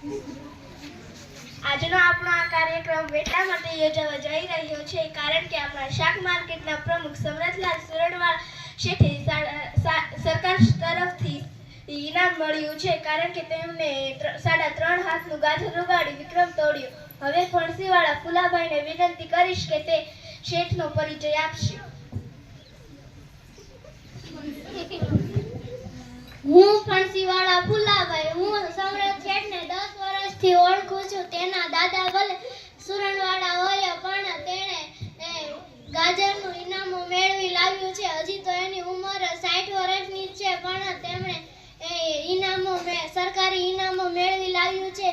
આજનો આપણો આ કાર્યક્રમ એટલા માટે યોજવા જઈ રહ્યો છે કારણ કે આપણા શાક માર્કેટના પ્રમુખ સમરથલાલ સુરણવાળ શેઠે સરકાર તરફથી ઇનામ મળ્યું છે કારણ કે તેમને 3.5 હાથનું ગાજર ઉગાડી વિક્રમ તોડ્યો. હવે ફણસીવાળા ફુલાભાઈને વિનંતી કરીશ કે તે શેઠનો પરિચય આપશે. હું ફણસીવાળા ફુલાભાઈ. હું સમરથ શેઠને 10 વર્ષથી ઓળખું છું. તેના દાદા ભલે સુરણવાળા હોય પણ તેણે ગાજરનું ઇનામ મેળવી લાવ્યું છે. હજી તો એની ઉંમર 60 વર્ષની છે પણ તેમણે સરકારી ઇનામો મેળવી લાવ્યું છે.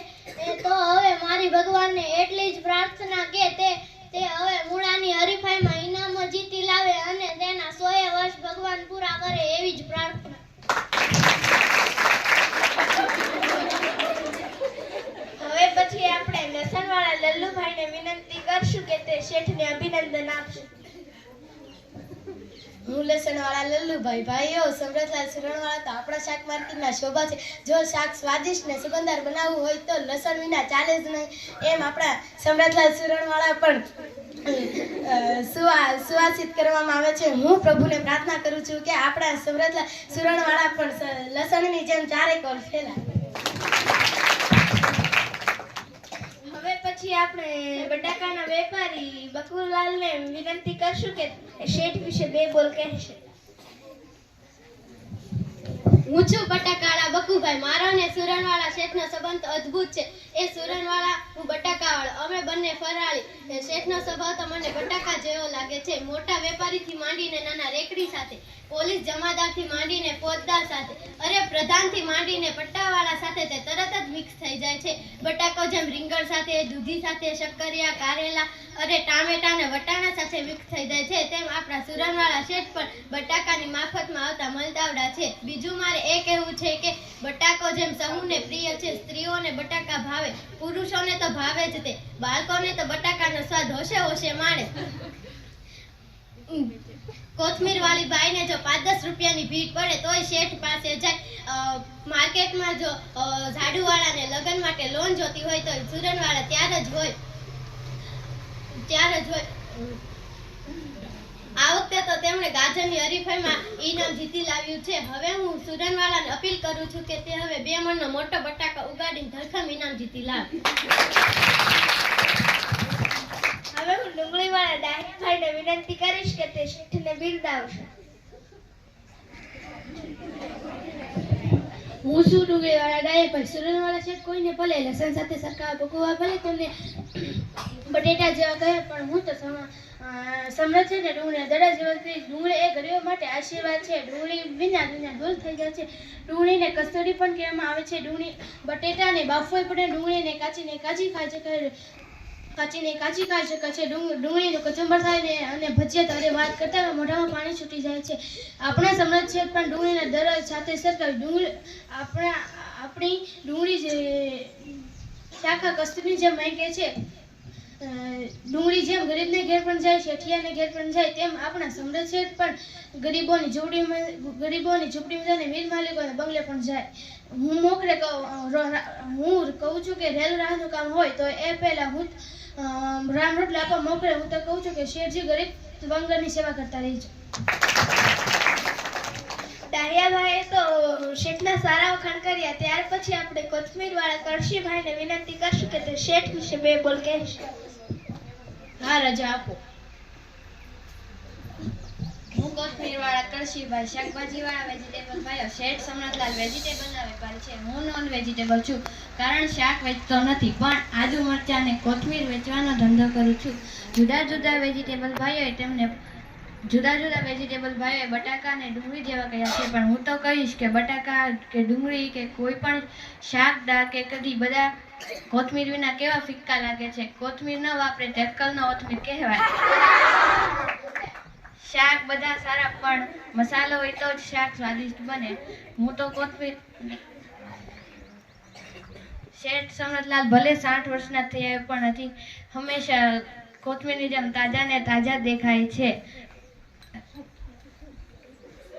તો હવે મારી ભગવાનને એટલી જ પ્રાર્થના કે તે હવે મૂળાની હરીફાઈમાં ઇનામો જીતી લાવે અને તેના 100 વર્ષ ભગવાન પૂરા કરે એવી જ પ્રાર્થના. હવે પછી આપણે લસણવાળા લલ્લુભાઈને વિનંતી કરશું કે તે શેઠને અભિનંદન આપશે. હું લસણવાળા લલ્લુભાઈ. ભાઈઓ, સમરથલાલ સુરણવાળા તો આપણા શાક માર્કેટના શોભા છે. જો શાક સ્વાદિષ્ટ ને સુગંધદાર બનાવવું હોય તો લસણ વિના ચાલે જ નહીં. એમ આપણા સમરથલાલ સુરણવાળા પણ સુવાસિત કરવામાં આવે છે. હું પ્રભુને પ્રાર્થના કરું છું કે આપણા સમરથલાલ સુરણવાળા પણ લસણની જેમ ચારેક ઓર ફેલાય. હવે પછી આપણે બટાકાના વેપારી બકુલાલને વિનંતી કરશું કે શેઠ વિશે 2 બોલ કહેશે. હું છું બટાકાવાળા બકુભાઈ. મારો ને સુરણવાળા શેઠનો સંબંધ અદ્ભુત છે. એ સુરણવાળા, હું બટાકાવાળો. અમે બંને ફરાળી. શેઠનો સ્વભાવ તો મને બટાકા જેવો લાગે છે. મોટા વેપારીથી માંડીને નાના રેકડી સાથે, પોલીસ જમાદારથી માંડીને ફોજદાર સાથે, અરે પ્રધાનથી માંડીને પટ્ટાવાળા સાથે તે તરત જ મિક્સ થઈ જાય છે. બટાકો જેમ રીંગણ સાથે, દૂધી સાથે, શક્કરિયા, કારેલા, અરે ટામેટા અને વટાણા સાથે મિક્સ થઈ જાય છે તેમ આપણા સુરણવાળા શેઠ પણ બટાકાની માફકમાં આવતા મલદાવડા છે. બીજું મારે એ કહેવું છે કે બટાકો જેમ સહુને પ્રિય છે, સ્ત્રીઓને બટાકા ભાવે, પુરુષોને તો ભાવે જ તે, બાળકોને તો બટાકાનો સ્વાદ હોશે માણે. કોથમીર વાળી બાઈને જો 5-10 રૂપિયાની ભીડ પડે તોય શેઠ પાસે જાય. માર્કેટમાં જો ઝાડુવાળાને લગ્ન માટે લોન જોતી હોય તો સુરણવાળા ત્યારે જ હોય. આ વખતે તો તેમણે ગાજરની હરીફાઈમાં ઇનામ જીતી લાવ્યું છે. હવે હું સુરણવાળાને અપીલ કરું છું કે તે હવે 2 મણનો મોટો બટાકા ઉગાડીને ધરખમ ઇનામ જીતી લાવે. હવે હું ડુંગળીવાળા ડાહીભાઈને વિનંતી કરીશ કે તે શેઠને બિરદાવશે. હું છું ડુંગળીવાળા ડાહીભાઈ. સુરણવાળા શેઠ કોઈને ભલે લસણ સાથે સરખા પકવવા ભલે તમને બટેટા જેવા કહે પણ હું તો સમરથ છે ને ડુંગળી દડા જેવા કહીશ. ડુંગળી એ ગરીબો માટે આશીર્વાદ છે. ડુંગળી વિના દુનિયા દૂર થઈ જાય છે. ડુંગળીને કસ્તુરી પણ કહેવામાં આવે છે. ડુંગળી બટેટાને બાફવી પડે, ડુંગળીને કાચીને કાચી ખાઈ શકાય, ડુંગળીનું કચુંબર થાય ને અને ભજીયા તારે વાત કરતા મોઢામાં પાણી છૂટી જાય છે. આપણા સમરથ છે પણ ડુંગળીના દડા સાથે સરખાવી આપણી ડુંગળી જે શાખા કસ્તુરી જેમ માંગે છે. ડુંગળી જેમ ગરીબને ઘેર પણ જાય, શેઠિયાને ઘેર પણ જાય, તેમ આપણા સમરથ શેઠ પણ ગરીબોની ઝૂંપડીમાં જાય ને વીર માલિકોને બંગલે પણ જાય. હું કહું છું કે રેલ રાહનું કામ હોય તો એ પહેલા હું રામ રોટલા આપવા મોકલે. હું તો કહું છું કે શેઠજી ગરીબ વંગરની સેવા કરતા રહીજો. ડાહિયાભાઈએ તો શેઠના સારા વખાણ કર્યા. ત્યાર પછી આપણે કોથમીરવાળા કળશીભાઈને વિનંતી કરશું કે તે શેઠ વિશે 2 બોલ કહેશે. હા, રજા આપો. હું કોથમીરવાળા કળશીભાઈ. શાકભાજીવાળા વેજીટેબલ ભાઈઓ. શેઠ સમરથલાલ વેજીટેબલના વેપારી છે. હું નોન વેજીટેબલ છું કારણ શાક વેચતો નથી પણ આદુ મરચાં અને કોથમીર વેચવાનો ધંધો કરું છું. જુદા જુદા વેજીટેબલ ભાઈઓએ બટાકા અને ડુંગળી જેવા કહ્યા છે પણ હું તો કહીશ કે બટાકા કે ડુંગળી કે કોઈ પણ શાક દાળ કે કઢી બધા કોથમીર વિના કેવા ફિક્કા લાગે છે. કોથમીર ન વાપરે તે અક્કલનો ઓથમીર કહેવાય. શાક બધા સારા પણ મસાલો હોય તો જ શાક સ્વાદિષ્ટ બને. હું તો કોથમીર શેઠ સમરથલાલ ભલે 60 વર્ષના થયા પણ હજી હંમેશા કોથમીરની જેમ તાજા ને તાજા દેખાય છે.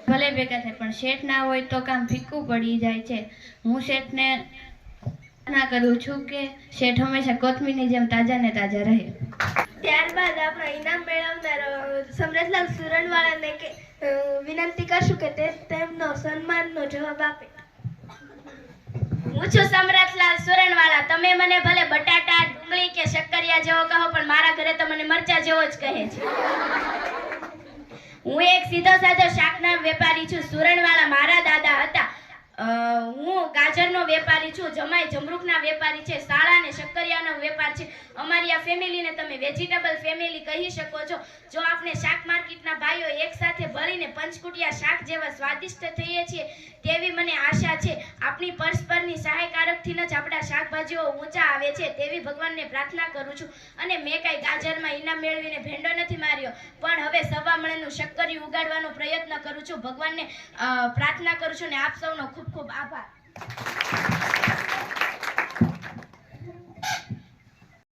ભલે ભેગા થાય પણ શેઠ ના હોય તો કામ ફીકું પડી જાય છે. હું શેઠને પ્રાર્થના કરું છું કે શેઠ હંમેશા કોથમીરની જેમ તાજા ને તાજા રહે. ત્યારબાદ આપણા ઇનામ મેળવનાર સમરથલાલ સુરણવાળાને વિનંતી કરશું કે તે તેમનો સન્માનનો જવાબ આપે. હું છું સમરથલાલ સુરણવાળા. તમે મને ભલે બટાટા, ડુંગળી કે શક્કરિયા જેવો કહો, પણ મારા ઘરે તો મને મરચા જેવો જ કહે છે. હું એક સીધો સાધો શાકના વેપારી છું. સુરણવાળા મારા દાદા હતા. હું ગાજરનો વેપારી છું. જમાઈ જમરૂખના વેપારી છે. સાળા ને શક્કરિયાનો વેપાર છે. અમારી આ ફેમિલીને તમે વેજીટેબલ ફેમિલી કહી શકો છો. જો આપણે શાક માર્કેટના ભાઈઓ એક સાથે ભળીને પંચકુટિયા શાક જેવા સ્વાદિષ્ટ થઈએ છીએ તેવી મને આશા છે. આપણી પરસ્પરની સહાયકારકથી જ આપણા શાકભાજીઓ ઊંચા આવે છે તેવી ભગવાનને પ્રાર્થના કરું છું. અને મેં કાંઈ ગાજરમાં ઇનામ મેળવીને ભેંડો નથી માર્યો, પણ હવે સવા મણનું શક્કરિયું ઉગાડવાનો પ્રયત્ન કરું છું. ભગવાનને પ્રાર્થના કરું છું અને આપ સૌનો ખૂબ ખૂબ આભાર.